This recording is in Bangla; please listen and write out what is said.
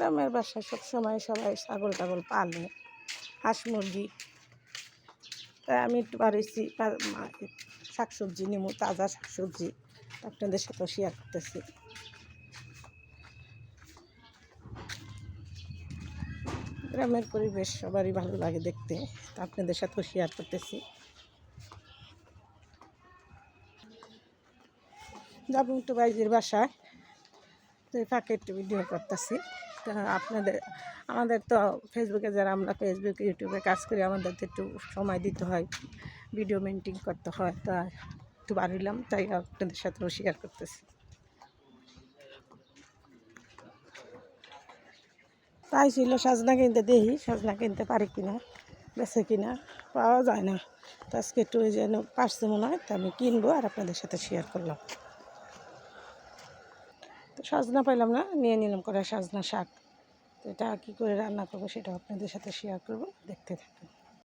গ্রামের বাসায় সবসময় সবাই ছাগল টাগল পালে, হাঁস মুরগি। তাই আমি একটু বাড়িছি শাকসবজি নিমু, তাজা শাকসবজি আপনাদের সাথেও শেয়ার করতেছি। গ্রামের পরিবেশ সবারই ভালো লাগে দেখতে, তা আপনাদের সাথেও শেয়ার করতেছি। যাবো একটু বাইরের বাসায়, তো এই ফাঁকে একটু ভিডিও করতেছি। তা আমাদের তো ফেসবুকে যারা আমরা ফেসবুক ইউটিউবে কাজ করি, আমাদের তো একটু সময় দিতে হয়, ভিডিও মেনটেন করতে হয়। তা একটু বাড়িলাম, তাই আপনাদের সাথেও শেয়ার করতেছি। তাই ছিল সাজনা কিনতে, দেখি সাজনা কিনতে পারি কিনা, বেছে কিনা, পাওয়া যায় না। তো আজকে একটু যেন পারছে মনে হয়, তা আমি কিনবো আর আপনাদের সাথে শেয়ার করলাম। তো সাজনা পাইলাম না, নিয়ে নিলাম করে সাজনা শাক। তো এটা কী করে রান্না করবো সেটা আপনাদের সাথে শেয়ার করবো, দেখতে থাকুন।